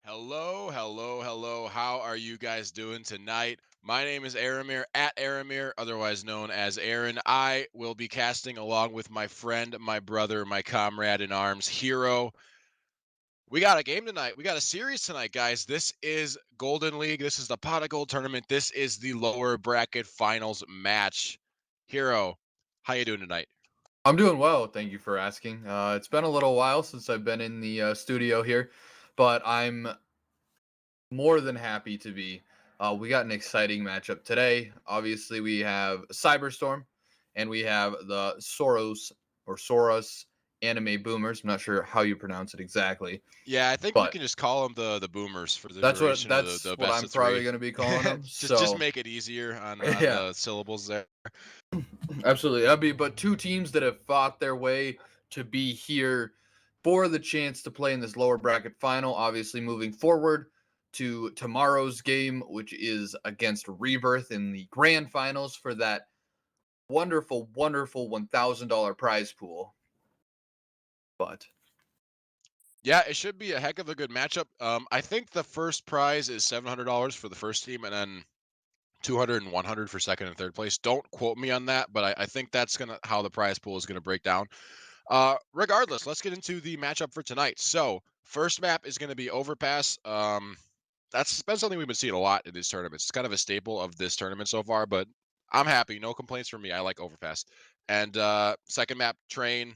Hello, hello, hello. How are you guys doing tonight? My name is Aramir, at Aramir, otherwise known as Aaron. I will be casting along with my friend, my brother, my comrade in arms, Hero. We got a game tonight. We got a series tonight, guys. This is Golden League. This is the Pot of Gold tournament. This is the lower bracket finals match. Hero, how you doing tonight? I'm doing well, thank you for asking. It's been a little while since I've been in the studio here, but I'm more than happy to be. We got an exciting matchup today. Obviously, we have Cyberstorm, and we have the Soras anime boomers. I'm not sure how you pronounce it exactly, Yeah, I think we but can just call them the boomers for the that's what duration of the, that's the what best I'm of probably three. going to be calling them. just So make it easier on yeah, the syllables there. absolutely. But two teams that have fought their way to be here for the chance to play in this lower bracket final. Obviously, moving forward to tomorrow's game, which is against Rebirth in the grand finals for that wonderful, wonderful $1,000 prize pool. But Yeah, it should be a heck of a good matchup. I think the first prize is $700 for the first team, and then 200 and 100 for second and third place. Don't quote me on that, but I think that's gonna how the prize pool is gonna break down. Regardless, let's get into the matchup for tonight. So first map is gonna be Overpass. That's been something we've been seeing a lot in these tournaments. It's kind of a staple of this tournament so far, but I'm happy. No complaints from me. I like Overpass. And second map, Train.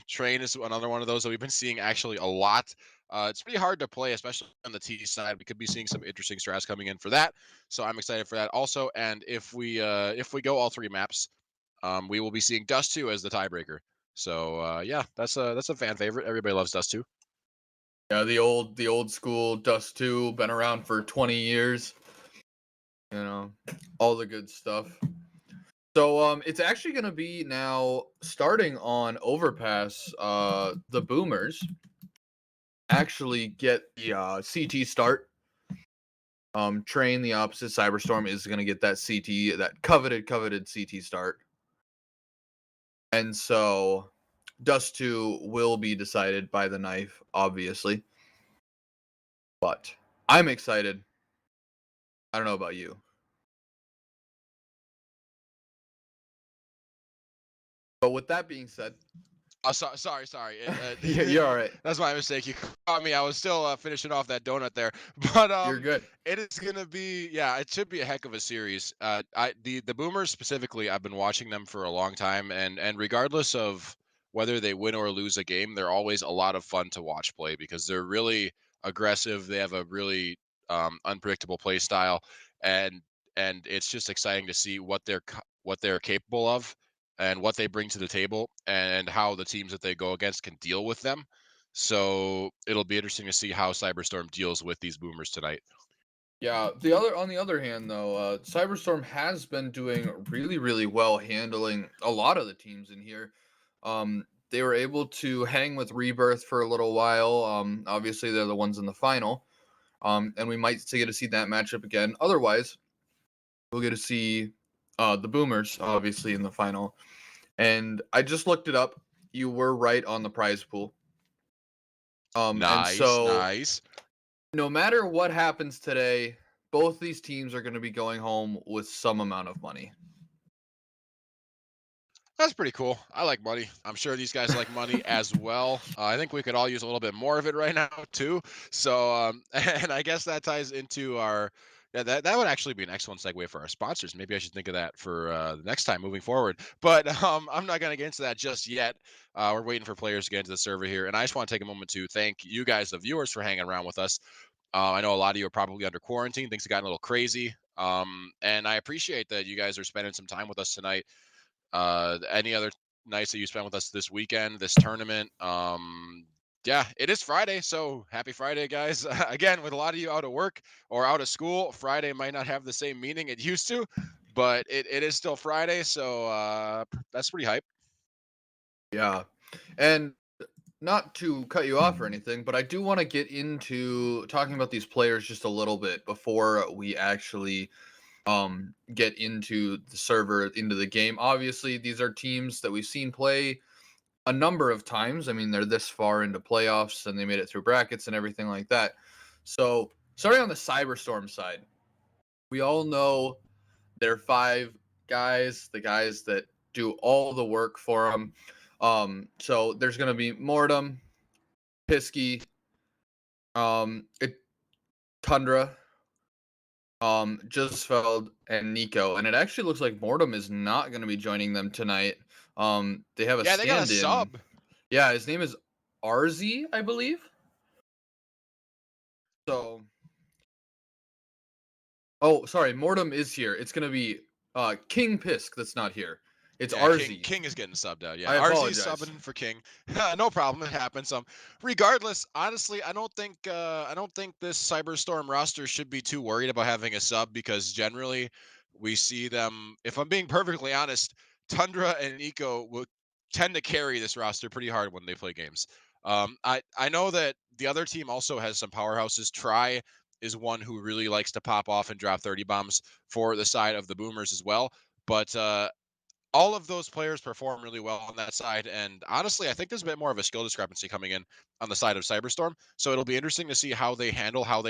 Train is another one of those that we've been seeing actually a lot. It's pretty hard to play, especially on the T side. We could be seeing some interesting strats coming in for that, so I'm excited for that also. And if we go all three maps, we will be seeing Dust 2 as the tiebreaker. So yeah, that's a fan favorite. Everybody loves Dust 2. yeah, the old school Dust 2, been around for 20 years. You know, all the good stuff. So it's actually going to be now starting on Overpass. The Boomers actually get the CT start. Train the opposite Cyberstorm is going to get that CT, that coveted CT start. And so Dust 2 will be decided by the knife, obviously. But I'm excited. I don't know about you. But with that being said, Oh, sorry. yeah, you're all right. That's my mistake. You caught me. I was still finishing off that donut there, but You're good. it is gonna be yeah. It should be a heck of a series. The Boomers specifically, I've been watching them for a long time, and regardless of whether they win or lose a game, they're always a lot of fun to watch play because they're really aggressive. They have a really unpredictable play style, and and it's just exciting to see what they're capable of and what they bring to the table and how the teams that they go against can deal with them. So it'll be interesting to see how Cyberstorm deals with these boomers tonight. Yeah, on the other hand though, Cyberstorm has been doing really, really well handling a lot of the teams in here. They were able to hang with Rebirth for a little while. Obviously they're the ones in the final. And we might get to see that matchup again. Otherwise, we'll get to see the Boomers obviously in the final. And I just looked it up. you were right on the prize pool. And Nice, so nice. no matter what happens today, both these teams are going to be going home with some amount of money. That's pretty cool. I like money. I'm sure these guys like money as well. I think we could all use a little bit more of it right now too. So, and I guess that ties into our. Yeah, that would actually be an excellent segue for our sponsors. Maybe I should think of that for the next time moving forward. But I'm not going to get into that just yet. We're waiting for players to get into the server here, and I just want to take a moment to thank you guys, the viewers, for hanging around with us. I know a lot of you are probably under quarantine. Things have gotten a little crazy, and I appreciate that you guys are spending some time with us tonight. Any other nights that you spent with us this weekend, this tournament? Yeah, it is Friday, so happy Friday, guys. Again, with a lot of you out of work or out of school, Friday might not have the same meaning it used to, but it is still Friday, so that's pretty hype. Yeah. And not to cut you off or anything, but I do want to get into talking about these players just a little bit before we actually get into the server, into the game. Obviously, these are teams that we've seen play a number of times. I mean, they're this far into playoffs and they made it through brackets and everything like that. So, starting on the Cyberstorm side, we all know their five guys, the guys that do all the work for them. So there's going to be Mortem, Pisky, it, Tundra, Jisfeld, and Nico. And it actually looks like Mortem is not going to be joining them tonight. They have a Yeah, they got a stand-in. sub. Yeah, his name is RZ, I believe. So, oh, sorry, Mortem is here. It's gonna be King Pisk that's not here. It's Yeah, King RZ. King is getting subbed out. Yeah, I RZ's apologize. subbing for King. No problem. It happens. Regardless, honestly, I don't think this Cyberstorm roster should be too worried about having a sub because generally we see them. If I'm being perfectly honest, Tundra and Eco will tend to carry this roster pretty hard when they play games. I know that the other team also has some powerhouses. Try is one who really likes to pop off and drop 30 bombs for the side of the Boomers as well. But all of those players perform really well on that side. And honestly, I think there's a bit more of a skill discrepancy coming in on the side of Cyberstorm. So it'll be interesting to see how they handle, how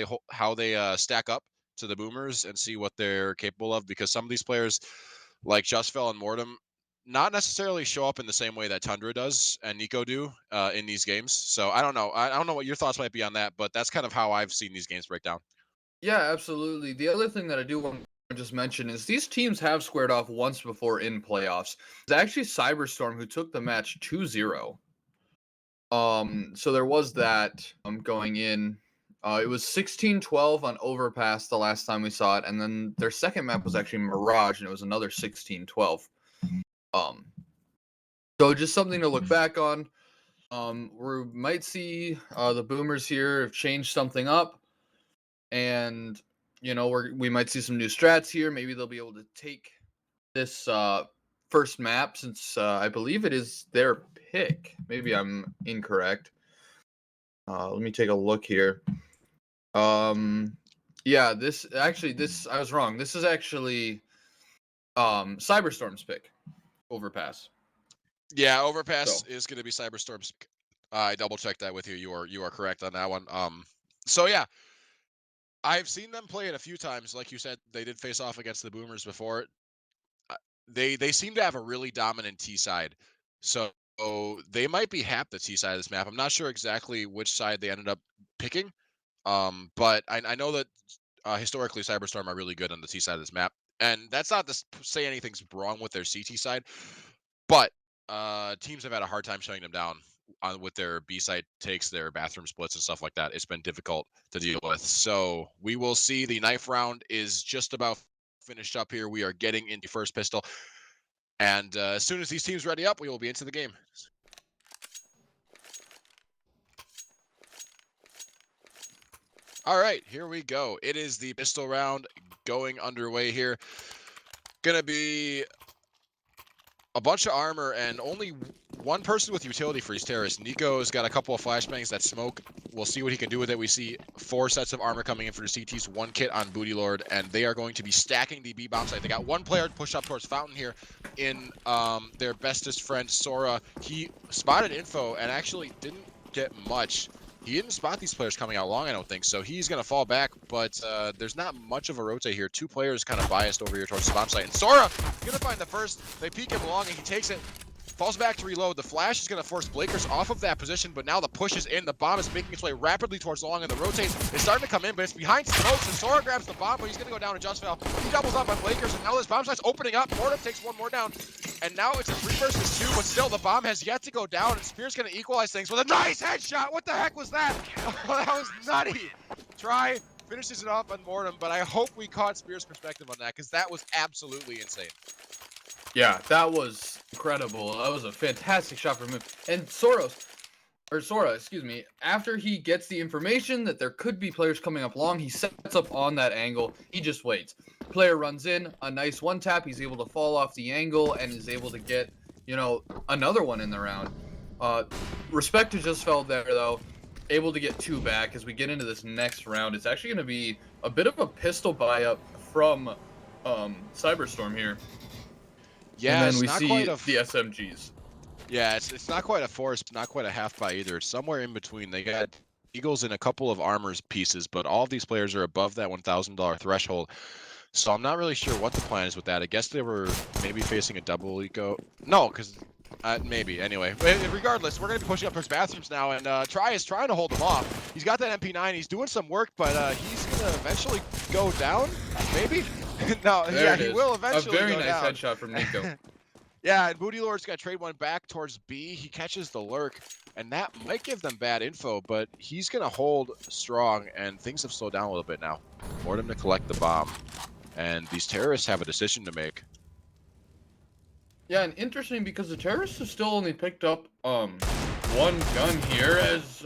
they stack up to the Boomers and see what they're capable of. Because some of these players, like Justfell and Mortem, not necessarily show up in the same way that Tundra does and Nico do in these games. So I don't know. I don't know what your thoughts might be on that, but that's kind of how I've seen these games break down. Yeah, absolutely. The other thing that I do want to just mention is these teams have squared off once before in playoffs. It's actually Cyberstorm who took the match 2-0. So there was that going in. It was 16-12 on Overpass the last time we saw it, and then their second map was actually Mirage, and it was another 16-12. Um, so just something to look back on. We might see the Boomers here have changed something up, and we might see some new strats here. Maybe they'll be able to take this first map since I believe it is their pick. Maybe I'm incorrect. Let me take a look here. Yeah, this I was wrong. This is actually Cyberstorm's pick. Overpass. Yeah, Overpass So is going to be Cyberstorm's. I double checked that with you. You are correct on that one. So yeah, I've seen them play it a few times. Like you said, they did face off against the Boomers before. Uh, they seem to have a really dominant T side, so they might be half the T side of this map. I'm not sure exactly which side they ended up picking. But I know that historically Cyberstorm are really good on the T side of this map, and that's not to say anything's wrong with their CT side, but teams have had a hard time shutting them down on with their B side takes, their bathroom splits and stuff like that. It's been difficult to deal with. So we will see. The knife round is just about finished up here. We are getting into first pistol, and as soon as these teams ready up, we will be into the game. All right, here we go. It is the pistol round going underway here. Gonna be a bunch of armor and only one person with utility for these terrorists. Nico's got a couple of flashbangs that smoke. We'll see what he can do with it. We see 4 sets of armor coming in for the CTs, 1 kit on Booty Lord, and they are going to be stacking the B bomb site. They got 1 player pushed up towards Fountain here in their bestest friend, Sora. He spotted info and actually didn't get much. He didn't spot these players coming out long, I don't think, so he's going to fall back, but there's not much of a rotate here. 2 players kind of biased over here towards the bomb site, and Sora going to find the first. They peek him long, and he takes it. Falls back to reload. The flash is going to force Blakers off of that position, but now the push is in. The bomb is making its way rapidly towards long, and the rotates is starting to come in, but it's behind smokes, and Sora grabs the bomb, but he's going to go down and just fell. He doubles up on Blakers, and now this bomb site's opening up. Mortem takes 1 more down, and now it's a 3 versus 2, but still the bomb has yet to go down, and Spear's going to equalize things with a nice headshot. What the heck was that? Oh, that was nutty. Try finishes it off on Mortem, but I hope we caught Spear's perspective on that, because that was absolutely insane. Yeah, that was incredible. That was a fantastic shot from him. And Sora, excuse me, after he gets the information that there could be players coming up long, he sets up on that angle. He just waits. Player runs in, a nice 1-tap. He's able to fall off the angle and is able to get, another one in the round. Respect to Just Fell there, though. Able to get 2 back as we get into this next round. It's actually going to be a bit of a pistol buy-up from Cyberstorm here. Yeah, and then we not see quite the SMGs. Yeah, it's not quite a force, not quite a half buy either. It's somewhere in between. They got Eagles and a couple of armors pieces, but all of these players are above that $1,000 threshold. So I'm not really sure what the plan is with that. I guess they were maybe facing a double eco. No, because maybe. Anyway, regardless, we're going to be pushing up towards bathrooms now, and Try is trying to hold him off. He's got that MP9. He's doing some work, but he's going to eventually go down, maybe? No, There yeah, it he is. will eventually A very go nice down. headshot from Nico. Yeah, and Booty Lord's got to trade 1 back towards B. He catches the lurk, and that might give them bad info, but he's going to hold strong, and things have slowed down a little bit now. Mortem to collect the bomb, and these terrorists have a decision to make. Yeah, and interesting because the terrorists have still only picked up 1 gun here as,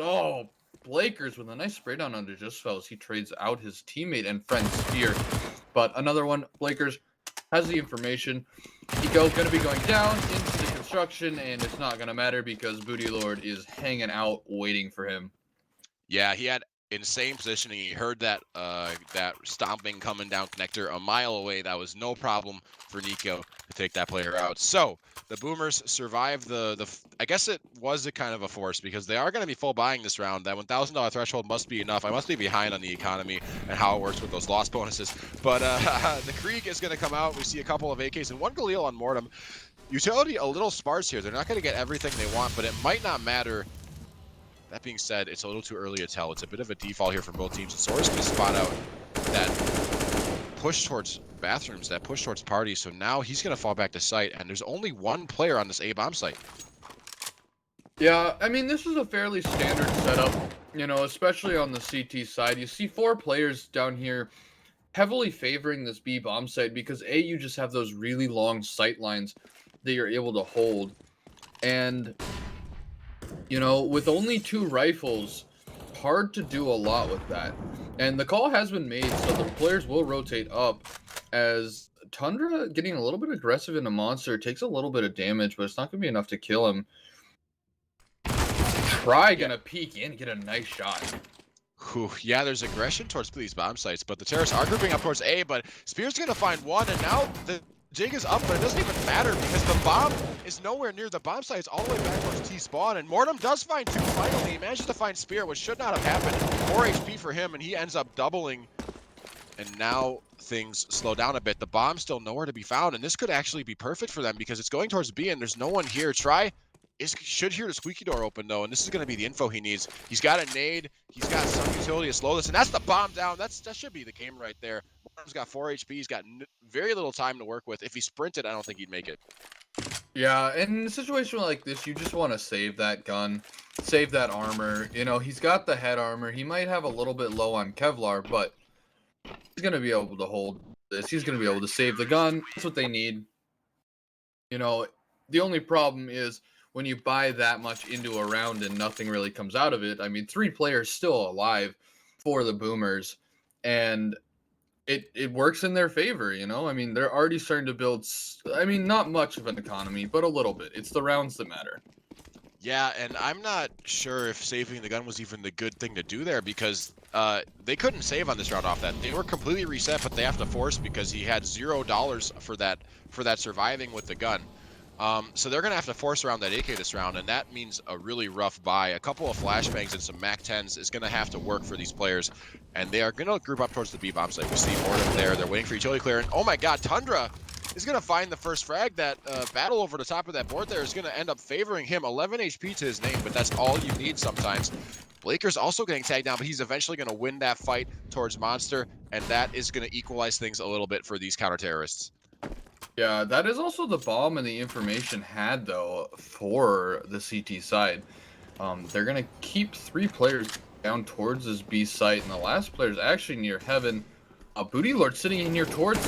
Blakers with a nice spray down under Just Fell as he trades out his teammate and friend Spear. But another one, Blakers has the information. Eco's going to be going down into the construction, and it's not going to matter because Booty Lord is hanging out waiting for him. Yeah, he had insane positioning. He heard that that stomping coming down connector a mile away. That was no problem for Nico to take that player out. So the Boomers survived the I guess it was a kind of a force because they are going to be full buying this round. That $1,000 threshold must be enough. I must be behind on the economy and how it works with those loss bonuses. But the Krieg is going to come out. We see a couple of AKs and 1 Galil on Mortem. Utility a little sparse here. They're not going to get everything they want, but it might not matter. That being said, it's a little too early to tell. It's a bit of a default here from both teams. And Soras can spot out that push towards bathrooms, that push towards party. So now he's going to fall back to site, and there's only 1 player on this A-bomb site. Yeah, I mean, this is a fairly standard setup, especially on the CT side. You see 4 players down here heavily favoring this B bomb site because A, you just have those really long sight lines that you're able to hold. And with only 2 rifles, hard to do a lot with that. And the call has been made, so the players will rotate up as Tundra getting a little bit aggressive in a monster takes a little bit of damage, but it's not going to be enough to kill him. Try gonna peek in, get a nice shot. Whew, yeah, there's aggression towards these bomb sites, but the terrorists are grouping up towards A, but Spear's going to find 1, and now the jig is up, but it doesn't even matter because the bomb is nowhere near the bomb site. It's all the way back towards T-spawn, and Mortem does find 2 finally. He manages to find Spear, which should not have happened. 4 HP for him, and he ends up doubling, and now things slow down a bit. The bomb's still nowhere to be found, and this could actually be perfect for them because it's going towards B, and there's no one here. Try should hear the squeaky door open, though, and this is going to be the info he needs. He's got a nade. He's got some utility to slow this, and that's the bomb down. That should be the game right there. Mortem's got 4 HP. He's got very little time to work with. If he sprinted, I don't think he'd make it. Yeah, and in a situation like this, you just want to save that gun, save that armor. He's got the head armor. He might have a little bit low on Kevlar, but he's going to be able to hold this. He's going to be able to save the gun. That's what they need. The only problem is when you buy that much into a round and nothing really comes out of it. I mean, 3 players still alive for the Boomers, and it works in their favor, I mean, they're already starting to build, not much of an economy, but a little bit. It's the rounds that matter. Yeah, and I'm not sure if saving the gun was even the good thing to do there because they couldn't save on this round off that. They were completely reset, but they have to force because he had $0 for that surviving with the gun. So they're gonna have to force around that AK this round, and that means a really rough buy. A couple of flashbangs and some Mac 10s is gonna have to work for these players, and they are gonna group up towards the B bomb site. We see Mortem there. They're waiting for utility clear, and oh my God, Tundra is going to find the first frag. That battle over the top of that board there is going to end up favoring him. 11 HP to his name, but that's all you need sometimes. Blaker's also getting tagged down, but he's eventually going to win that fight towards Monster, and that is going to equalize things a little bit for these counter-terrorists. Yeah, that is also the bomb and the information had, though, for the CT side. They're going to keep 3 players down towards this B site, and the last player is actually near heaven. Booty Lord sitting in here towards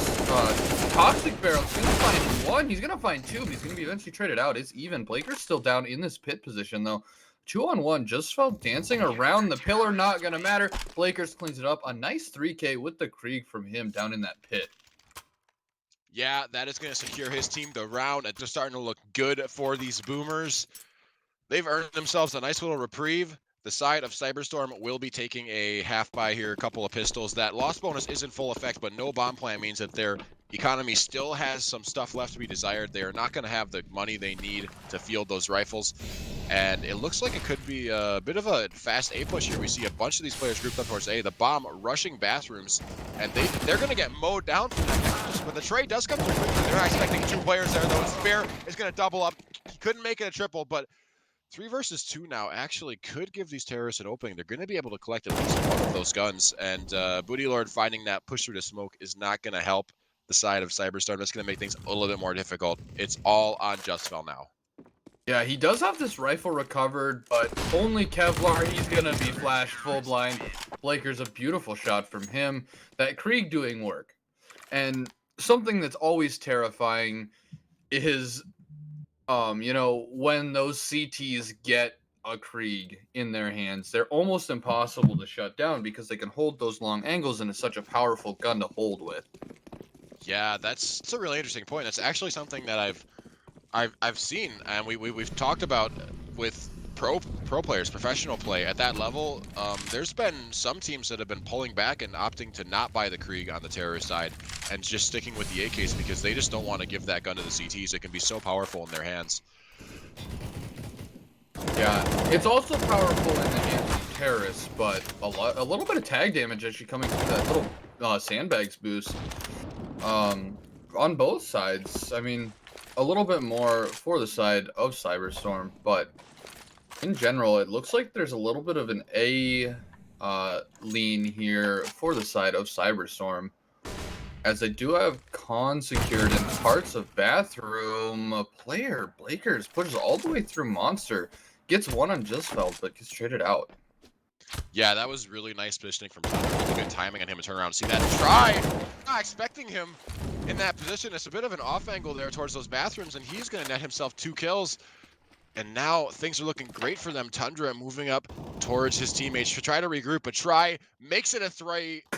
Toxic Barrel. He's going to find 1. He's going to find 2, but he's going to be eventually traded out. It's even. Blaker's still down in this pit position, though. 2-on-1. Just felt dancing around the pillar. Not going to matter. Blakers cleans it up. A nice 3K with the Krieg from him down in that pit. Yeah, that is going to secure his team the round. It's just starting to look good for these boomers. They've earned themselves a nice little reprieve. The side of Cyberstorm will be taking a half buy here, a couple of pistols. That loss bonus is in full effect, but no bomb plan means that their economy still has some stuff left to be desired. They are not going to have the money they need to field those rifles. And it looks like it could be a bit of a fast A push here. We see a bunch of these players grouped up towards A. The bomb rushing bathrooms, and they're going to get mowed down from that. But the trade does come through quickly. They're not expecting 2 players there, though. Spare is going to double up. He couldn't make it a triple, but 3 versus 2 now actually could give these terrorists an opening. They're going to be able to collect at least one of those guns, and Booty Lord finding that push through to smoke is not going to help the side of Cyberstorm. That's going to make things a little bit more difficult. It's all on Justfell now. Yeah, he does have this rifle recovered, but only Kevlar. He's going to be flashed full blind. Blaker's a beautiful shot from him. That Krieg doing work. And something that's always terrifying is, when those CTs get a Krieg in their hands, they're almost impossible to shut down because they can hold those long angles and it's such a powerful gun to hold with. Yeah, that's a really interesting point. That's actually something that I've seen, and we've talked about with pro players, professional play at that level. There's been some teams that have been pulling back and opting to not buy the Krieg on the terrorist side and just sticking with the AKs because they just don't want to give that gun to the CTs. It can be so powerful in their hands. Yeah, it's also powerful in the hands of terrorists, but a little bit of tag damage actually coming from that little sandbags boost. On both sides, I mean, a little bit more for the side of Cyberstorm, but in general, it looks like there's a little bit of an A lean here for the side of Cyberstorm, as they do have con secured in parts of bathroom. A player, Blakers, pushes all the way through Monster, gets 1 on Justfeld, but gets traded out. Yeah, that was really nice positioning from Thunder. Really good timing on him to turn around. See that try? Not expecting him in that position. It's a bit of an off angle there towards those bathrooms, and he's going to net himself 2 kills. And now things are looking great for them. Tundra moving up towards his teammates to try to regroup. A try makes it a three-piece,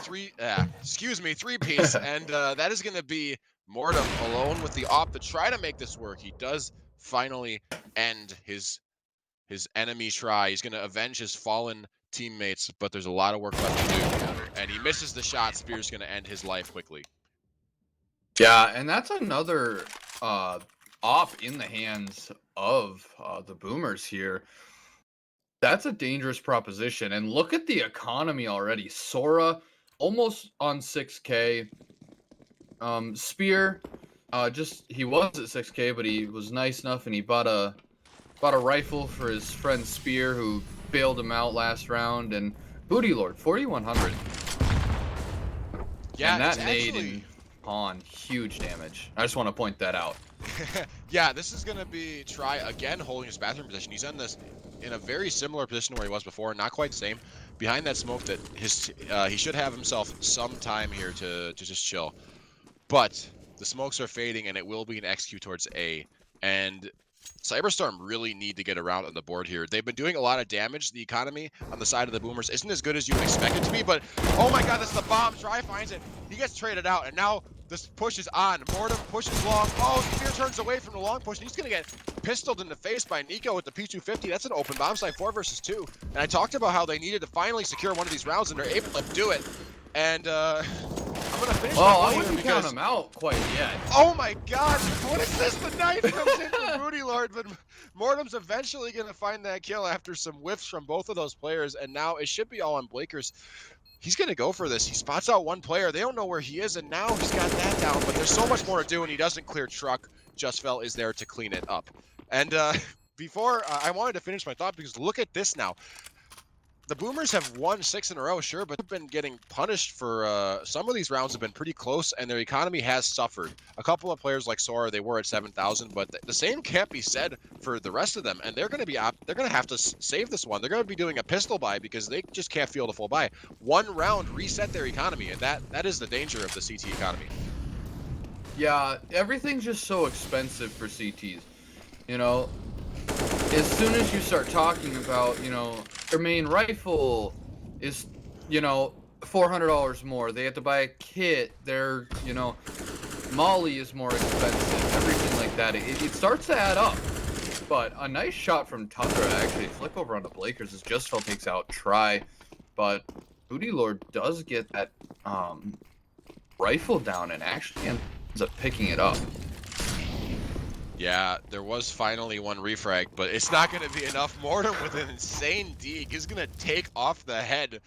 and that is going to be Mortem alone with the op to try to make this work. He does finally end his enemy try. He's going to avenge his fallen teammates, but there's a lot of work left to do. And he misses the shot. Spear's going to end his life quickly. Yeah, and that's another op in the hands of the Boomers here. That's a dangerous proposition. And look at the economy already. Sora almost on 6K. Spear, he was at 6K, but he was nice enough and he bought a rifle for his friend Spear, who bailed him out last round. And Booty Lord, 4100. Yeah, And that it's nade actually... in pawn, huge damage. I just want to point that out. Yeah, this is going to be Try again holding his bathroom position. He's in a very similar position where he was before, not quite the same. Behind that smoke that he should have himself some time here to just chill. But the smokes are fading, and it will be an execute towards A. And Cyberstorm really need to get around on the board here. They've been doing a lot of damage. The economy on the side of the Boomers isn't as good as you would expect it to be, but oh my God, that's the bomb. Try finds it. He gets traded out, and now This push is on. Mortem pushes long. Oh, Spear turns away from the long push, and he's going to get pistoled in the face by Nico with the P250. That's an open bomb site, 4 versus 2. And I talked about how they needed to finally secure one of these rounds, and they're able to do it. And I'm going to finish well, my I wouldn't count him out quite yet. Oh my god, what is this? The knife comes in from Rudy Lord, but Mortem's eventually going to find that kill after some whiffs from both of those players, and now it should be all on Blakers. He's going to go for this. He spots out one player. They don't know where he is, and now he's got that down, but there's so much more to do, and he doesn't clear truck. Justfell is there to clean it up. And before, I wanted to finish my thought, because look at this now. The Boomers have won 6 in a row, sure, but they've been getting punished for some of these rounds have been pretty close, and their economy has suffered. A couple of players like Sora, they were at 7,000, but the same can't be said for the rest of them, and they're going to have to save this one. They're going to be doing a pistol buy because they just can't field a full buy. One round reset their economy, and that is the danger of the CT economy. Yeah, everything's just so expensive for CTs. You know, as soon as you start talking about, you know, their main rifle is, you know, $400 more. They have to buy a kit. Their, you know, Molly is more expensive. Everything like that. It starts to add up. But a nice shot from Tundra actually flip over onto Blakers as Justfell takes out Try. But Booty Lord does get that rifle down and actually ends up picking it up. Yeah, there was finally one refrag, but it's not going to be enough. Mortem with an insane deke is going to take off the head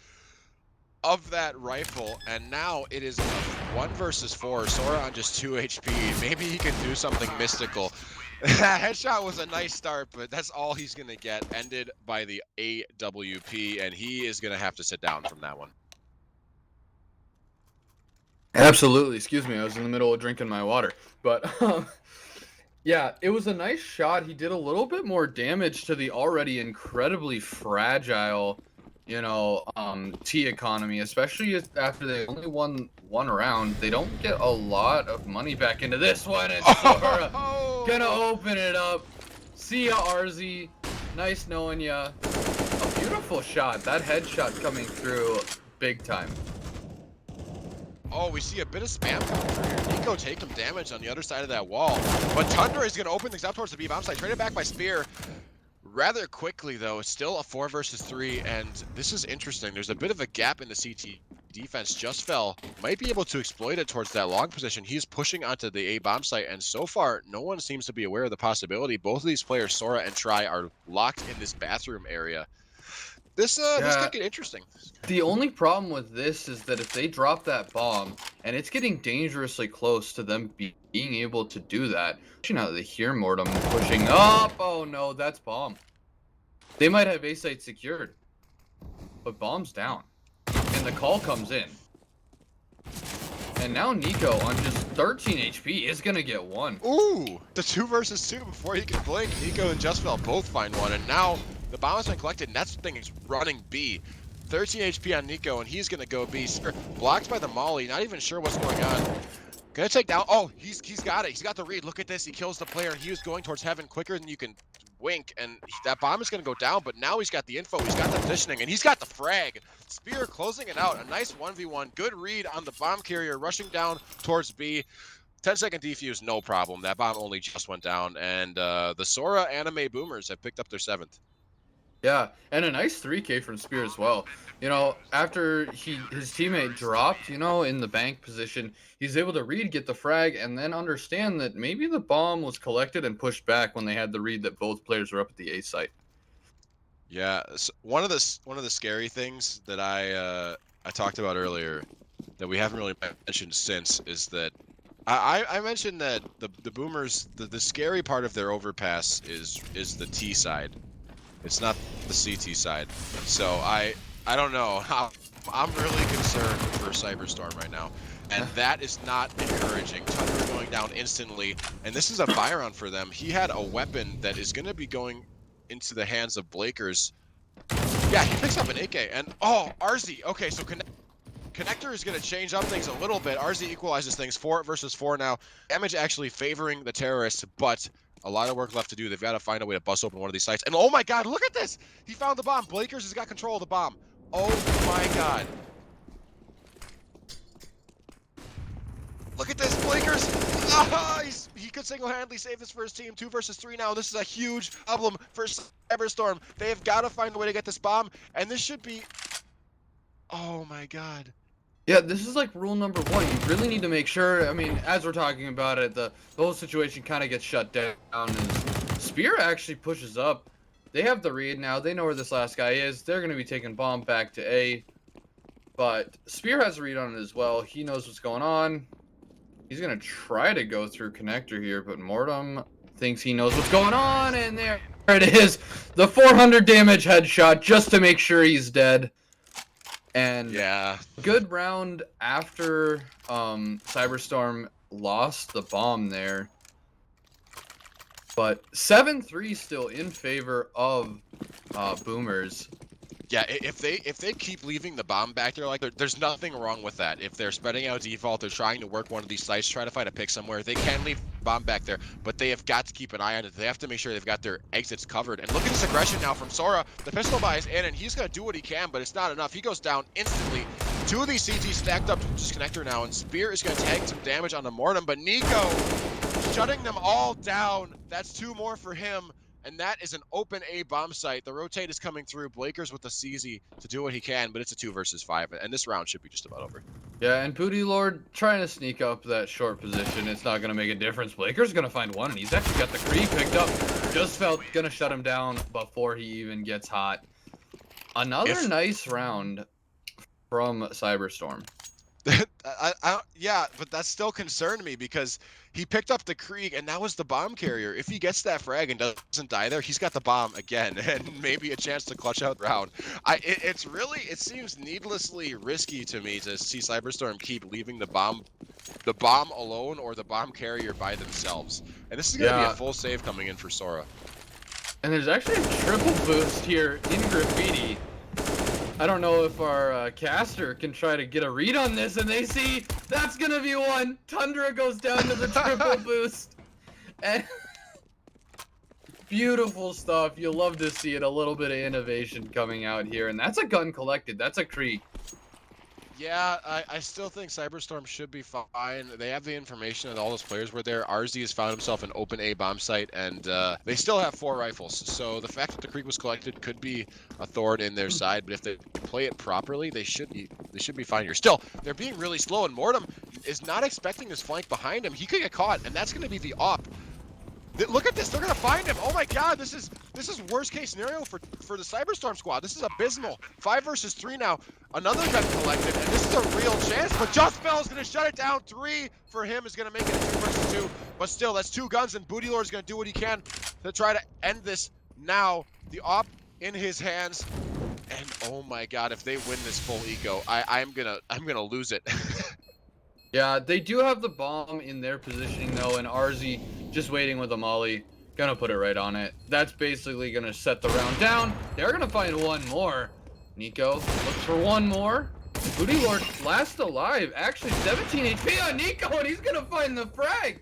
of that rifle, and now it is 1 versus 4. Sora on just 2 HP. Maybe he can do something mystical. That headshot was a nice start, but that's all he's going to get. Ended by the AWP, and he is going to have to sit down from that one. Absolutely. Excuse me, I was in the middle of drinking my water. But yeah, it was a nice shot. He did a little bit more damage to the already incredibly fragile, you know, T economy, especially after they only won one round. They don't get a lot of money back into this one, and Sora gonna open it up. See ya, RZ. Nice knowing ya. A beautiful shot. That headshot coming through big time. Oh, we see a bit of spam coming through here. Nico taking damage on the other side of that wall. But Tundra is going to open things up towards the B bomb site. Traded back by Spear. Rather quickly, though. It's still a 4 versus 3, and this is interesting. There's a bit of a gap in the CT defense. Justfell might be able to exploit it towards that long position. He's pushing onto the A bomb site, and so far, no one seems to be aware of the possibility. Both of these players, Sora and Try, are locked in this bathroom area. This could get interesting. The only problem with this is that if they drop that bomb, and it's getting dangerously close to them being able to do that, actually now that they hear Mortem pushing up, oh no, that's bomb. They might have A site secured, but bomb's down, and the call comes in. And now Nico on just 13 HP is gonna get one. Ooh, the 2 versus 2 before he can blink. Nico and Justfell both find one, and now the bomb has been collected, and that thing is running B. 13 HP on Nico, and he's gonna go B. Blocked by the Molly, not even sure what's going on. Gonna take down, oh, he's got it. He's got the read. Look at this, he kills the player, and he was going towards heaven quicker than you can wink, and that bomb is gonna go down, but now he's got the info, he's got the positioning, and he's got the frag. Spear closing it out, a nice 1v1, good read on the bomb carrier, rushing down towards B. 10-second defuse, no problem. That bomb only just went down, and the Sora anime Boomers have picked up their 7th. Yeah, and a nice 3K from Spear as well. You know, after his teammate dropped, you know, in the bank position, he's able to read, get the frag, and then understand that maybe the bomb was collected and pushed back when they had the read that both players were up at the A site. Yeah, so one of the scary things that I talked about earlier that we haven't really mentioned since is that I mentioned that the Boomers, the scary part of their overpass is the T side. It's not the CT side. So I don't know. I'm really concerned for Cyberstorm right now. And that is not encouraging. Tundra going down instantly. And this is a buy round for them. He had a weapon that is going to be going into the hands of Blakers. Yeah, he picks up an AK. And, oh, RZ. Okay, so Connector is going to change up things a little bit. RZ equalizes things. 4 versus 4 now. Damage actually favoring the terrorists, but a lot of work left to do. They've got to find a way to bust open one of these sites. And oh my god, look at this! He found the bomb. Blakers has got control of the bomb. Oh my god. Look at this, Blakers. Ah, he could single-handedly save this first team. 2 versus 3 now. This is a huge problem for Cyberstorm. They have got to find a way to get this bomb, and this should be... Oh my god. Yeah, this is like rule number one. You really need to make sure, I mean, as we're talking about it, the whole situation kind of gets shut down. As Spear actually pushes up. They have the read now. They know where this last guy is. They're going to be taking bomb back to A. But Spear has a read on it as well. He knows what's going on. He's going to try to go through connector here, but Mortem thinks he knows what's going on. And there it is. The 400 damage headshot just to make sure he's dead. And yeah, good round after Cyberstorm lost the bomb there. But 7-3 still in favor of Boomers. Yeah, if they keep leaving the bomb back there, like there's nothing wrong with that. If they're spreading out default, they're trying to work one of these sites, try to find a pick somewhere. They can leave the bomb back there, but they have got to keep an eye on it. They have to make sure they've got their exits covered. And look at this aggression now from Sora. The pistol buys in, and he's gonna do what he can, but it's not enough. He goes down instantly. 2 of these CTs stacked up to just connector now, and Spear is gonna tag some damage on the Mortem, but Nico shutting them all down. That's 2 more for him. And that is an open A bomb site. The rotate is coming through. Blakers with the CZ to do what he can, but it's a 2 versus 5, and this round should be just about over. Yeah, and Booty Lord trying to sneak up that short position. It's not going to make a difference. Blakers going to find one, and he's actually got the Kree picked up. Just felt going to shut him down before he even gets hot. Another nice round from Cyberstorm. Yeah, but that still concerned me because he picked up the Krieg and that was the bomb carrier. If he gets that frag and doesn't die there, he's got the bomb again and maybe a chance to clutch out the round. It seems needlessly risky to me to see Cyberstorm keep leaving the bomb alone or the bomb carrier by themselves. And this is going to be a full save coming in for Sora. And there's actually a triple boost here in Graffiti. I don't know if our caster can try to get a read on this, and they see that's gonna be one. Tundra goes down to the triple boost, and beautiful stuff. You'll love to see it. A little bit of innovation coming out here, and that's a gun collected. That's a Krieg. Yeah, I still think Cyberstorm should be fine. They have the information that all those players were there. RZ has found himself an open A bomb site, and they still have 4 rifles. So the fact that the Krieg was collected could be a thorn in their side, but if they play it properly, they should be fine here. Still, they're being really slow, and Mortem is not expecting this flank behind him. He could get caught, and that's going to be the op. Look at this, they're gonna find him. Oh my god, this is worst case scenario for the Cyberstorm squad. This is abysmal. 5 versus 3 now. Another gun collected, and this is a real chance, but Justfell is gonna shut it down. 3 for him is gonna make it a 2 versus 2. But still, that's 2 guns, and Booty Lord is gonna do what he can to try to end this now. The op in his hands. And oh my god, if they win this full eco, I'm gonna lose it. Yeah, they do have the bomb in their positioning though, and RZ just waiting with a molly. Gonna put it right on it. That's basically gonna set the round down. They're gonna find one more. Nico looks for one more. Booty Lord last alive. Actually 17 HP on Nico, and he's gonna find the frag.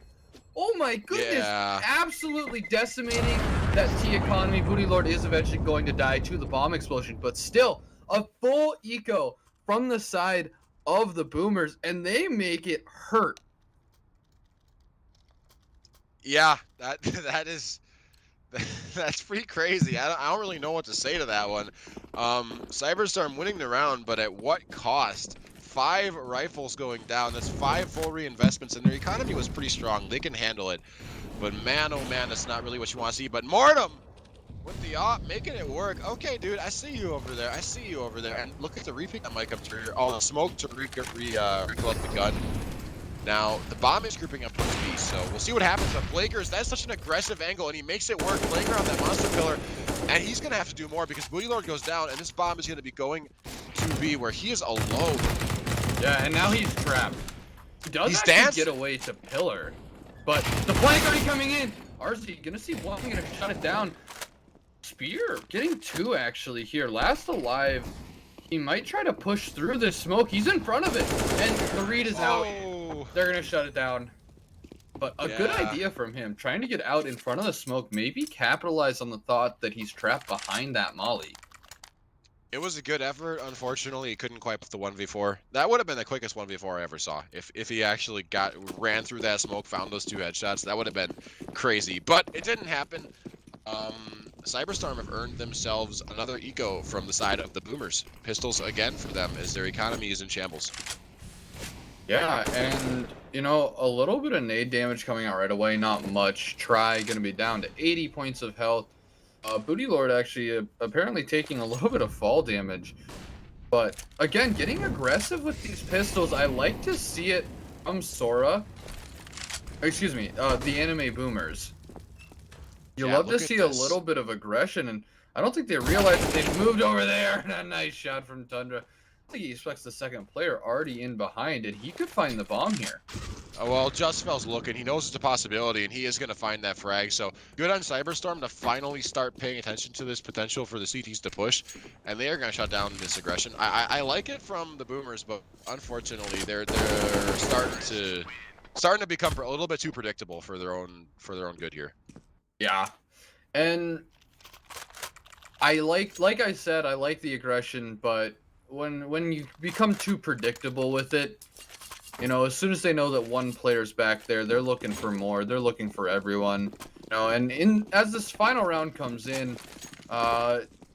Oh my goodness. Yeah. Absolutely decimating that T economy. Booty Lord is eventually going to die to the bomb explosion, but still a full eco from the side of the Boomers, and they make it hurt. Yeah, that's pretty crazy. I don't really know what to say to that one. Cyberstorm winning the round, but at what cost? 5 rifles going down. That's 5 full reinvestments, and their economy was pretty strong. They can handle it. But man, oh man, that's not really what you want to see. But Mortem with the op, making it work. Okay, dude, I see you over there. I see you over there. And look at the repeat that might come through here. Oh, the smoke to recollect the gun. Now, the bomb is grouping up towards B, so we'll see what happens. But Blakers, that's such an aggressive angle, and he makes it work. Blaker on that monster pillar, and he's going to have to do more because Booty Lord goes down, and this bomb is going to be going to B, where he is alone. Yeah, and now he's trapped. He does actually get away to pillar, but the flank already coming in. RZ gonna see one, gonna shut it down. Spear getting 2 actually here. Last alive. He might try to push through this smoke. He's in front of it, and the read is out. They're gonna shut it down. But a good idea from him, trying to get out in front of the smoke, maybe capitalize on the thought that he's trapped behind that molly. It was a good effort. Unfortunately, he couldn't quite put the 1v4. That would have been the quickest 1v4 I ever saw. If he actually ran through that smoke, found those 2 headshots, that would have been crazy. But it didn't happen. Cyberstorm have earned themselves another eco from the side of the Boomers. Pistols again for them as their economy is in shambles. Yeah, and you know, a little bit of nade damage coming out right away, not much. Try gonna be down to 80 points of health. Booty Lord actually apparently taking a little bit of fall damage. But again, getting aggressive with these pistols, I like to see it from Sora. Excuse me, the anime boomers. You Yeah, love to look at see a this. little bit of aggression, and I don't think they realize that they've moved over there. And a nice shot from Tundra. I think he expects the second player already in behind, and he could find the bomb here. Well, Justfel's looking. He knows it's a possibility, and he is going to find that frag. So good on Cyberstorm to finally start paying attention to this potential for the CTs to push, and they are going to shut down this aggression. I like it from the Boomers, but unfortunately, they're starting to become a little bit too predictable for their own good here. Yeah, and I like I said, I like the aggression, but when you become too predictable with it, you know, as soon as they know that one player's back there, they're looking for more. They're looking for everyone. You know, and as this final round comes in,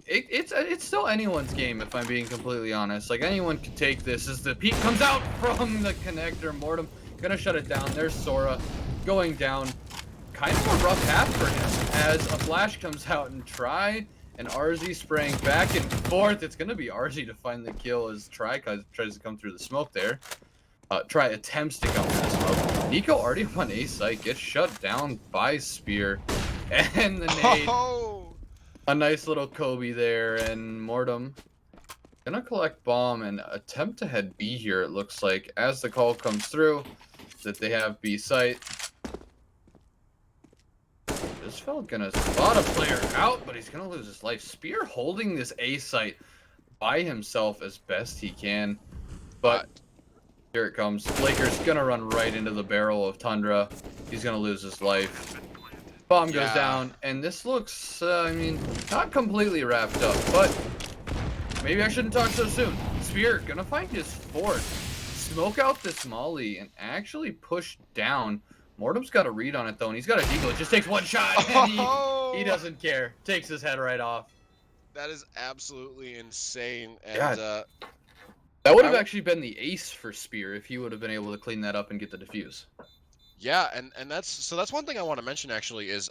it's still anyone's game if I'm being completely honest. Like anyone can take this. As the peak comes out from the connector, Mortem gonna shut it down. There's Sora going down. Kind of a rough half for him as a flash comes out and Try and RZ spraying back and forth. It's gonna be RZ to find the kill as Try tries to come through the smoke there. Try attempts to come through the smoke. Nico already up on A site, gets shut down by Spear. And the nade. Oh! A nice little Kobe there, and Mortem gonna collect bomb and attempt to head B here, it looks like, as the call comes through that they have B site. This fella gonna spot a player out, but he's gonna lose his life. Spear holding this A site by himself as best he can. But here it comes. Laker's gonna run right into the barrel of Tundra. He's gonna lose his life. Bomb goes down, and this looks, I mean, not completely wrapped up, but maybe I shouldn't talk so soon. Spear gonna find his fourth. Smoke out this molly and actually push down. Mortem's got a read on it though, and he's got a deagle. It just takes one shot, and he doesn't care. Takes his head right off. That is absolutely insane. And God. That would have actually been the ace for Spear if he would have been able to clean that up and get the defuse. Yeah, and that's one thing I want to mention actually is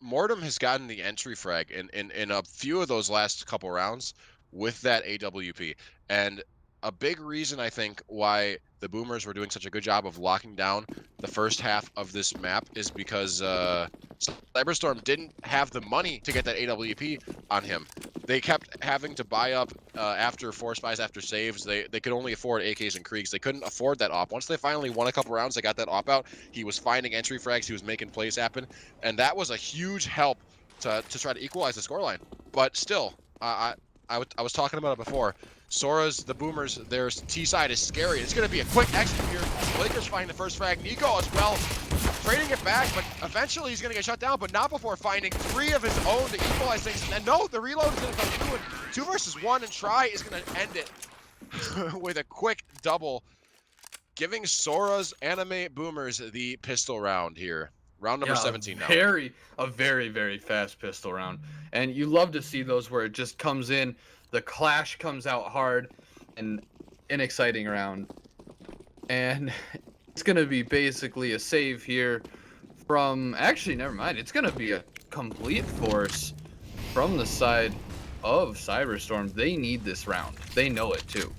Mortem has gotten the entry frag in a few of those last couple rounds with that AWP. And a big reason I think why the Boomers were doing such a good job of locking down the first half of this map is because Cyberstorm didn't have the money to get that AWP on him. They kept having to buy up after force buys, after saves. They could only afford AKs and Kriegs. They couldn't afford that op. Once they finally won a couple rounds, they got that op out. He was finding entry frags. He was making plays happen. And that was a huge help to try to equalize the scoreline. But still, I was talking about it before. Soras, the Boomers, their T side is scary. It's going to be a quick exit here. Lakers finding the first frag. Nico as well, trading it back, but eventually he's going to get shut down, but not before finding 3 of his own to equalize things. And no, the reload is going to come through, and 2 versus 1, and Try is going to end it with a quick double, giving Sora's anime Boomers the pistol round here. Round number 17 now. A very, very fast pistol round. And you love to see those where it just comes in, the clash comes out hard, and an exciting round. And it's going to be basically a save here from... Actually, never mind. It's going to be a complete force from the side of Cyberstorm. They need this round. They know it, too.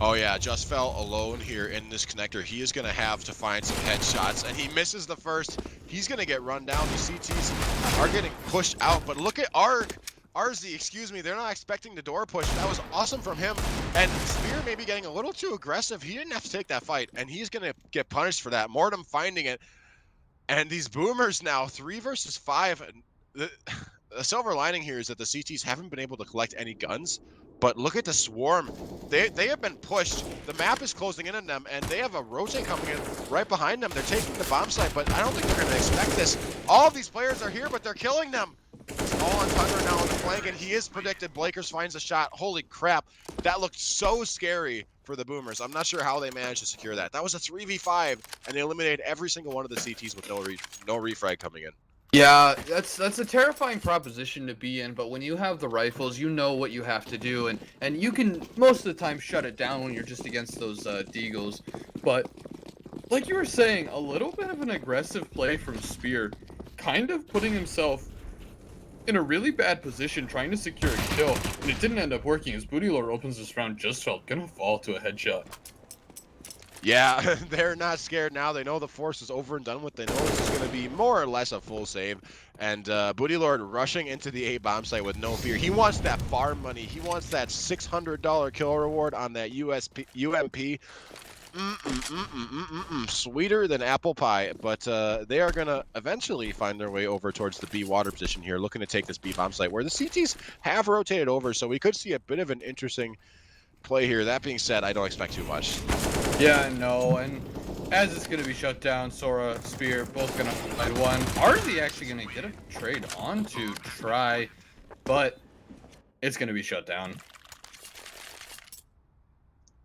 Oh yeah, just fell alone here in this connector. He is going to have to find some headshots, and he misses the first. He's going to get run down. The CTs are getting pushed out, but look at RZ, excuse me, they're not expecting the door push. That was awesome from him. And Spear maybe getting a little too aggressive. He didn't have to take that fight, and he's going to get punished for that. Mortem finding it. And these Boomers now, 3 versus 5. The silver lining here is that the CTs haven't been able to collect any guns. But look at the swarm. They have been pushed. The map is closing in on them, and they have a rotate coming in right behind them. They're taking the bomb site, but I don't think they're going to expect this. All of these players are here, but they're killing them. all on Tundra now on the flank, and he is predicted. Blakers finds a shot. Holy crap. That looked so scary for the Boomers. I'm not sure how they managed to secure that. That was a 3v5, and they eliminated every single one of the CTs with no refrag coming in. Yeah, that's a terrifying proposition to be in, but when you have the rifles, you know what you have to do, and you can most of the time shut it down when you're just against those deagles. But like you were saying, a little bit of an aggressive play from Spear, kind of putting himself in a really bad position trying to secure a kill, and it didn't end up working as Booty Lord opens this round just felt gonna fall to a headshot. Yeah, they're not scared now. They know the force is over and done with. They know this is going to be more or less a full save. And Booty Lord rushing into the A bomb site with no fear. He wants that farm money. He wants that $600 kill reward on that UMP. Sweeter than apple pie. But they are going to eventually find their way over towards the B water position here, looking to take this B bomb site where the CTs have rotated over. So we could see a bit of an interesting play here. That being said, I don't expect too much. Yeah, no, and as it's gonna be shut down, Sora, Spear, both gonna fight one. RZ actually gonna get a trade on to try, but it's gonna be shut down.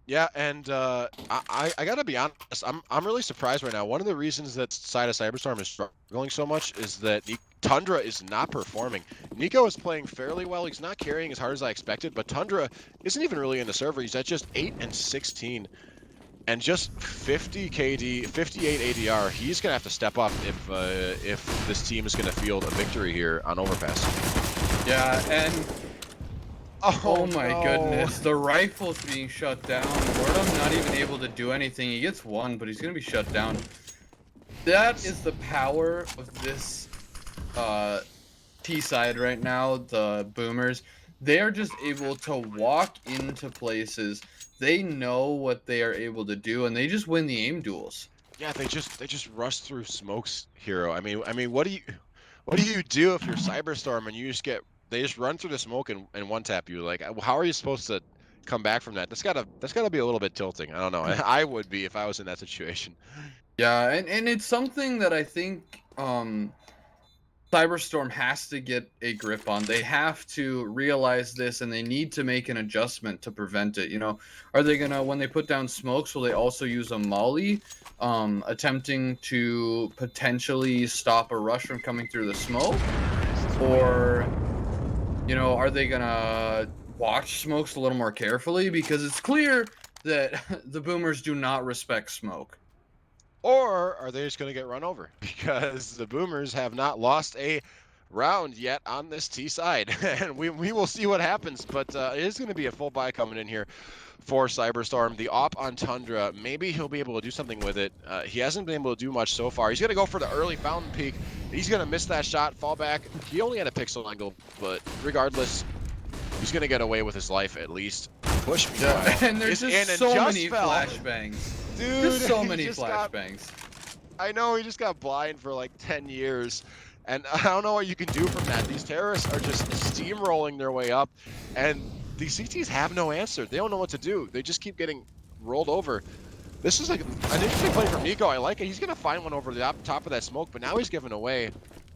Yeah, and I gotta be honest, I'm really surprised right now. One of the reasons that side of Cyberstorm is struggling so much is that Tundra is not performing. Nico is playing fairly well. He's not carrying as hard as I expected, but Tundra isn't even really in the server. He's at just 8 and 16. And just 50 KD, 58 ADR. He's gonna have to step up if this team is gonna field a victory here on Overpass. Yeah, and oh my no. goodness, the rifle's being shut down. Wardum not even able to do anything. He gets one, but he's gonna be shut down. That is the power of this T side right now, the Boomers. They are just able to walk into places. They know what they are able to do, and they just win the aim duels. Yeah, they just rush through smokes, Hero. I mean, what do you do if you're Cyberstorm and they just run through the smoke and one tap you? Like, how are you supposed to come back from that? That's gotta be a little bit tilting. I don't know. I would be if I was in that situation. Yeah, and it's something that I think Cyberstorm has to get a grip on. They have to realize this, and they need to make an adjustment to prevent it. You know, are they gonna, when they put down smokes, will they also use a molly, attempting to potentially stop a rush from coming through the smoke, or you know, are they gonna watch smokes a little more carefully, because it's clear that the Boomers do not respect smoke. Or are they just going to get run over? Because the Boomers have not lost a round yet on this T side. And we will see what happens. But it is going to be a full buy coming in here for Cyberstorm. The op on Tundra, maybe he'll be able to do something with it. He hasn't been able to do much so far. He's going to go for the early fountain peak. He's going to miss that shot, fall back. He only had a pixel angle, but regardless, he's going to get away with his life at least. Push me. Yeah, and there's just so many fell. flashbangs. Dude, just so many flashbangs. I know, he just got blind for like 10 years. And I don't know what you can do from that. These terrorists are just steamrolling their way up. And these CTs have no answer. They don't know what to do. They just keep getting rolled over. This is like an interesting play from Nico. I like it. He's going to find one over the top of that smoke, but now he's giving away.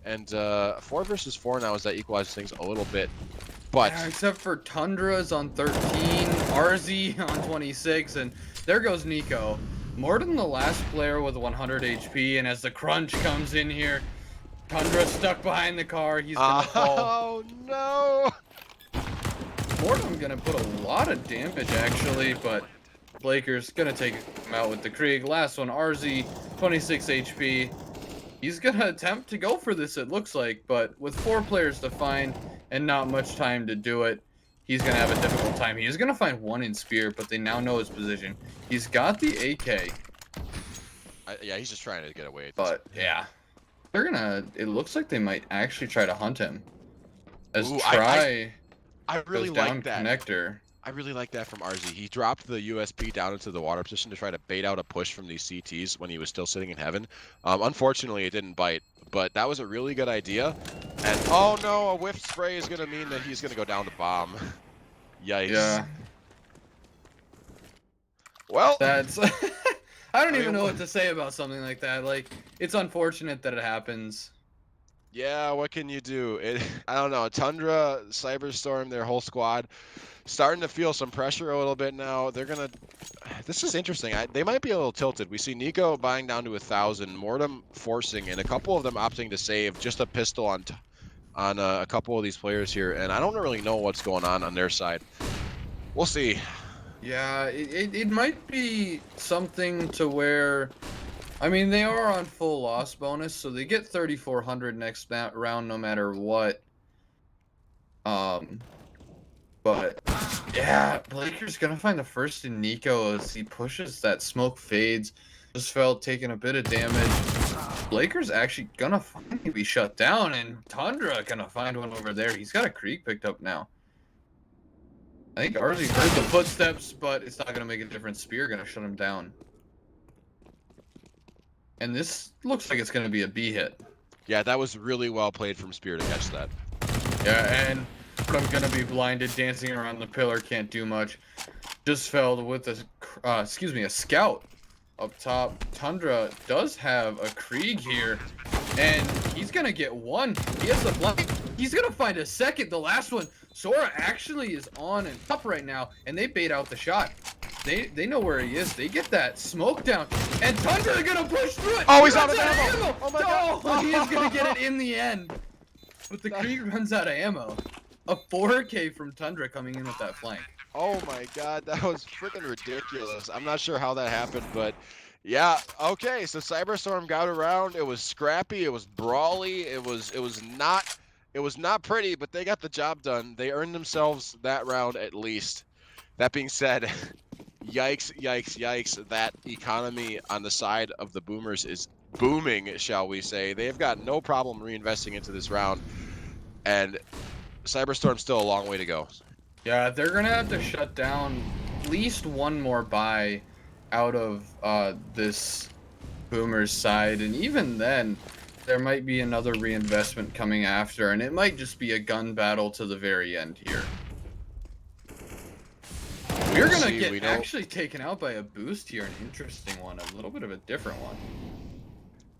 And 4 versus 4 now as that equalizes things a little bit. But yeah, except for Tundra's on 13, RZ on 26, and there goes Nico. More than the last player with 100 HP, and as the crunch comes in here, Tundra's stuck behind the car. He's gonna fall. Oh no! Mortem gonna put a lot of damage actually, but Blaker's gonna take him out with the Krieg. Last one, RZ, 26 HP. He's gonna attempt to go for this, it looks like, but with 4 players to find and not much time to do it, he's gonna have a difficult time. He is gonna find one in Spear, but they now know his position. He's got the AK. Yeah, he's just trying to get away. But yeah, they're gonna. It looks like they might actually try to hunt him. As Ooh, try. I really goes like down that. Connector. I really like that from RZ. He dropped the USP down into the water position to try to bait out a push from these CTs when he was still sitting in heaven. Unfortunately, it didn't bite, but that was a really good idea. And oh no, a whiff spray is gonna mean that he's gonna go down to bomb. Yikes. Yeah. Well, That's. I don't even know what to say about something like that. Like, it's unfortunate that it happens. Yeah, what can you do? I don't know. Tundra, Cyberstorm, their whole squad starting to feel some pressure a little bit now. They're gonna. This is interesting. They might be a little tilted. We see Nico buying down to 1,000, Mortem forcing, and a couple of them opting to save just a pistol on a couple of these players here. And I don't really know what's going on their side. We'll see. Yeah, it might be something to where, I mean, they are on full loss bonus, so they get 3,400 next round no matter what. Um, but yeah, Blaker's gonna find the first in Nico as he pushes that smoke fades. Just felt taking a bit of damage. Blaker's actually gonna finally be shut down, and Tundra gonna find one over there. He's got a creek picked up now. I think Arlie heard the footsteps, but it's not going to make a difference. Spear going to shut him down. And this looks like it's going to be a B hit. Yeah, that was really well played from Spear to catch that. Yeah, and I'm going to be blinded, dancing around the pillar, can't do much. Just fell with a scout up top. Tundra does have a Krieg here, and he's going to get one. He has the flank. He's going to find a second, the last one. Sora actually is on and up right now, and they bait out the shot. They know where he is. They get that smoke down, and Tundra gonna push through it. Oh, he's out of ammo. Oh my god! He is gonna get it in the end. But the Krieg runs out of ammo. A 4K from Tundra coming in with that flank. Oh my god, that was freaking ridiculous. I'm not sure how that happened, but yeah, okay, so Cyberstorm got around. It was scrappy, it was brawly, it was not pretty, but they got the job done. They earned themselves that round at least. That being said, yikes, yikes, yikes, that economy on the side of the boomers is booming, shall we say. They've got no problem reinvesting into this round, and Cyberstorm's still a long way to go. Yeah, they're gonna have to shut down at least one more buy out of this boomers side, and even then there might be another reinvestment coming after, and it might just be a gun battle to the very end here. We're gonna get actually taken out by a boost here, an interesting one, a little bit of a different one.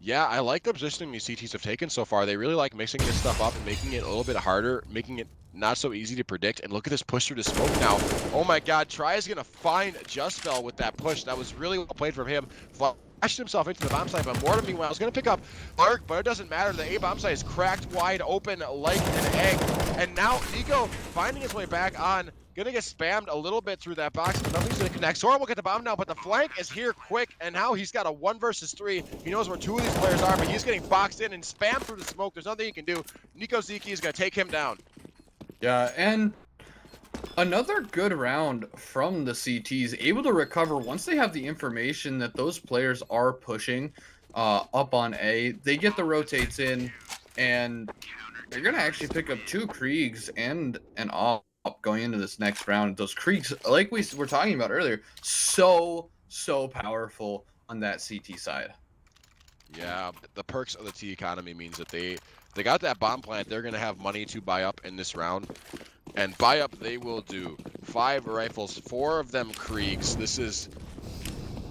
Yeah, I like the positioning these CTs have taken so far. They really like mixing this stuff up and making it a little bit harder, making it not so easy to predict. And look at this push through the smoke now. Oh my god, Try is gonna find Justfell with that push. That was really well played from him. Flashed himself into the bomb site, but Mortem meanwhile is gonna pick up Lark, but it doesn't matter. The A bomb site is cracked wide open like an egg. And now Nico finding his way back on. Gonna get spammed a little bit through that box, but nothing's gonna connect. Sora will get the bomb now, but the flank is here quick, and now he's got a 1 versus 3. He knows where 2 of these players are, but he's getting boxed in and spammed through the smoke. There's nothing he can do. Nico Ziki is gonna take him down. Yeah, and another good round from the CTs, able to recover once they have the information that those players are pushing up on A. They get the rotates in, and they're gonna actually pick up 2 Kriegs and an op going into this next round. Those Kriegs, like we were talking about earlier, so powerful on that CT side. Yeah, the perks of the T economy means that they got that bomb plant. They're gonna have money to buy up in this round, and buy up they will do. 5 rifles, 4 of them Kriegs. This is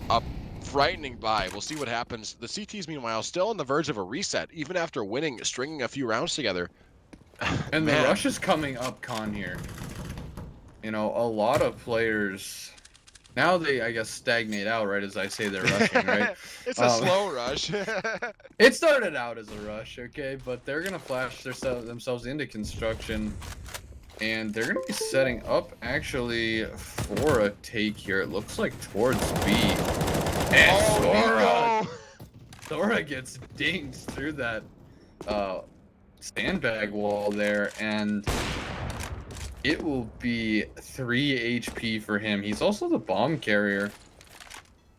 a frightening buy. We'll see what happens. The CTs meanwhile still on the verge of a reset, even after winning, stringing a few rounds together. And the rush is coming up, Con, here. You know, a lot of players now, they, I guess, stagnate out right as I say they're rushing, right? It's a slow rush. It started out as a rush, okay, but they're gonna flash themselves into construction, and they're gonna be setting up actually for a take here. It looks like towards B. And Sora gets dinged through that sandbag wall there, and it will be 3 HP for him. He's also the bomb carrier.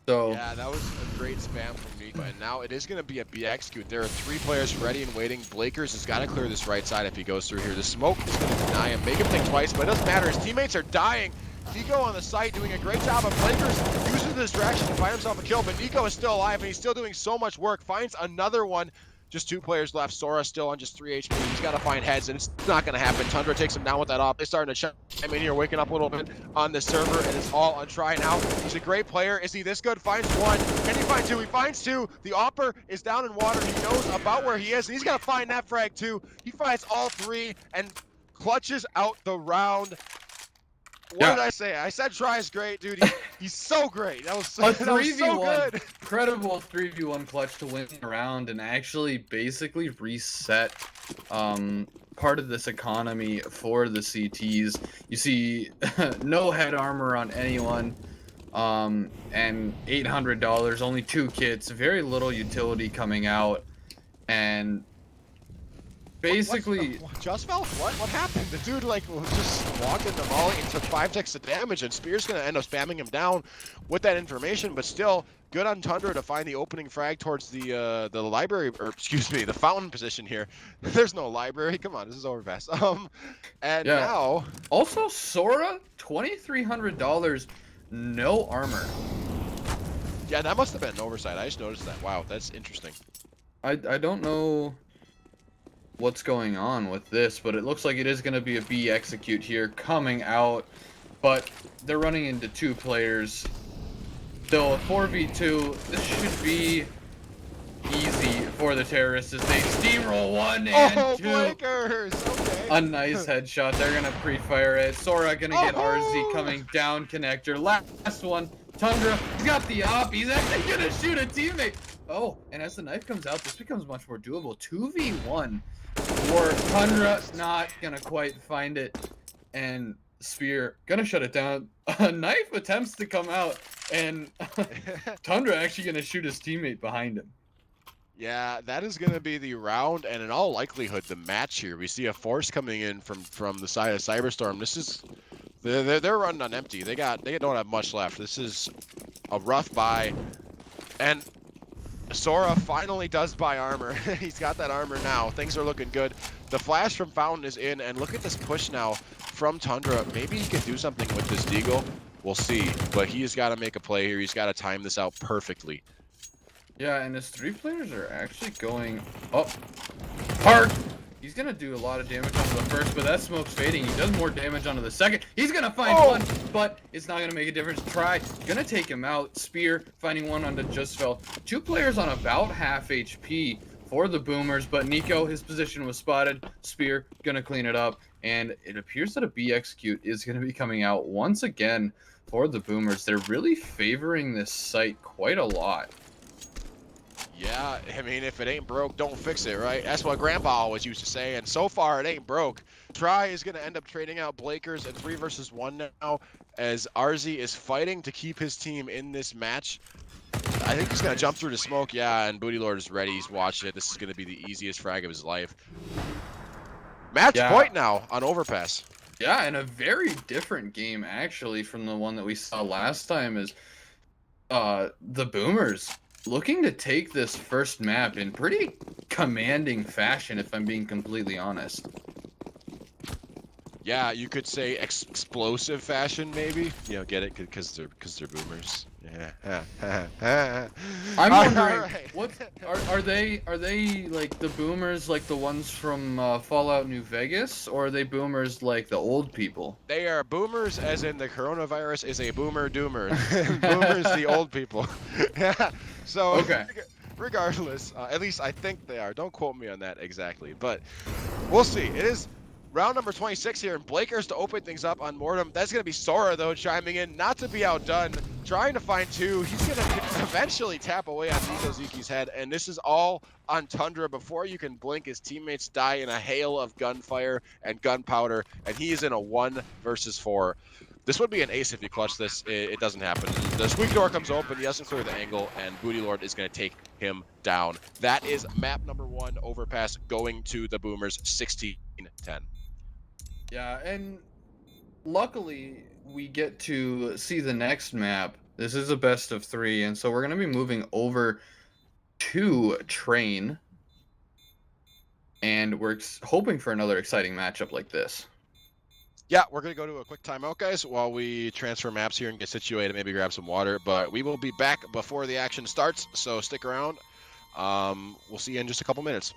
So yeah, that was a great spam from Nico, and now it is going to be a B execute. There are 3 players ready and waiting. Blakers has got to clear this right side if he goes through here. The smoke is going to deny him, make him think twice, but it doesn't matter. His teammates are dying. Nico on the site doing a great job, and Blakers uses the distraction to find himself a kill, but Nico is still alive, and he's still doing so much work. Finds another one. Just 2 players left. Soras still on just 3 HP. He's got to find heads, and it's not going to happen. Tundra takes him down with that op. They're starting to chime in here, waking up a little bit on the server, and it's all on try now. He's a great player. Is he this good? Finds 1. Can he find 2? He finds 2. The opper is down in water. He knows about where he is, and he's got to find that frag too. He finds all 3 and clutches out the round. What did I say? I said Try is great, dude. He's so great. That was so, A that was so 3v1, good. incredible 3v1 clutch to win the round and actually basically reset part of this economy for the CTs. You see no head armor on anyone, and $800, only 2 kits, very little utility coming out, and basically Just fell? What happened? The dude like just walked into volley and took 5 ticks of damage, and Spear's gonna end up spamming him down with that information, but still good on Tundra to find the opening frag towards the library, or excuse me, the fountain position here. There's no library. Come on, this is overpass. And yeah. now Also Sora, $2,300, no armor. yeah, that must have been an oversight. I just noticed that. Wow, that's interesting. I don't know what's going on with this, but it looks like it is going to be a B execute here coming out, but they're running into 2 players. Still, a 4v2, this should be easy for the terrorists as they steamroll 1 and 2. Blakers! Okay. A nice headshot. They're going to pre-fire it. Sora going to get RZ coming down connector. Last one, Tundra, he's got the op. He's actually going to shoot a teammate. Oh, and as the knife comes out, this becomes much more doable. 2v1. Or Tundra not gonna quite find it, and Spear gonna shut it down. Knife attempts to come out, and Tundra actually gonna shoot his teammate behind him. Yeah, that is going to be the round, and in all likelihood, the match here. We see a force coming in from the side of Cyberstorm. This is they're running on empty. They don't have much left. This is a rough buy, and Sora finally does buy armor. He's got that armor now. Things are looking good. The flash from Fountain is in, and look at this push now from Tundra. Maybe he could do something with this Deagle. We'll see, but he's got to make a play here. He's got to time this out perfectly. Yeah, and his 3 players are actually going up hard. He's gonna do a lot of damage onto the first, but that smoke's fading. He does more damage onto the second. He's gonna find 1, but it's not gonna make a difference. Try, gonna take him out. Spear finding 1 onto Just Fell. 2 players on about half HP for the Boomers, but Nico, his position was spotted. Spear gonna clean it up, and it appears that a B execute is gonna be coming out once again for the Boomers. They're really favoring this site quite a lot. Yeah, I mean, if it ain't broke, don't fix it, right? That's what Grandpa always used to say, and so far it ain't broke. Try is going to end up trading out Blakers in 3 versus 1 now, as RZ is fighting to keep his team in this match. I think he's going to jump through the smoke, yeah, and Booty Lord is ready. He's watching it. This is going to be the easiest frag of his life. Match point now on Overpass. Yeah, and a very different game, actually, from the one that we saw last time is the Boomers looking to take this first map in pretty commanding fashion, if I'm being completely honest. Yeah, you could say explosive fashion, maybe. You know, get it? Because they're Boomers. Yeah. I'm wondering, right. what are they like the Boomers, like the ones from Fallout New Vegas, or are they Boomers like the old people? They are Boomers, as in the coronavirus is a boomer doomer. Boomers, the old people. Yeah. So okay. Regardless, at least I think they are. Don't quote me on that exactly, but we'll see. It is round number 26 here, and Blakers to open things up on Mortem. That's going to be Sora, though, chiming in, not to be outdone, trying to find 2. He's going to eventually tap away on Nico Zuki's head, and this is all on Tundra. Before you can blink, his teammates die in a hail of gunfire and gunpowder, and he is in a 1 versus 4. This would be an ace if you clutch this. It doesn't happen. The squeak door comes open. He doesn't clear the angle, and Booty Lord is going to take him down. That is map number 1, Overpass, going to the Boomers, 16-10. Yeah, and luckily we get to see the next map. This is a best of 3, and so we're going to be moving over to Train, and we're hoping for another exciting matchup like this. Yeah, we're going to go to a quick timeout, guys, while we transfer maps here and get situated, maybe grab some water. But we will be back before the action starts, so stick around. We'll see you in just a couple minutes.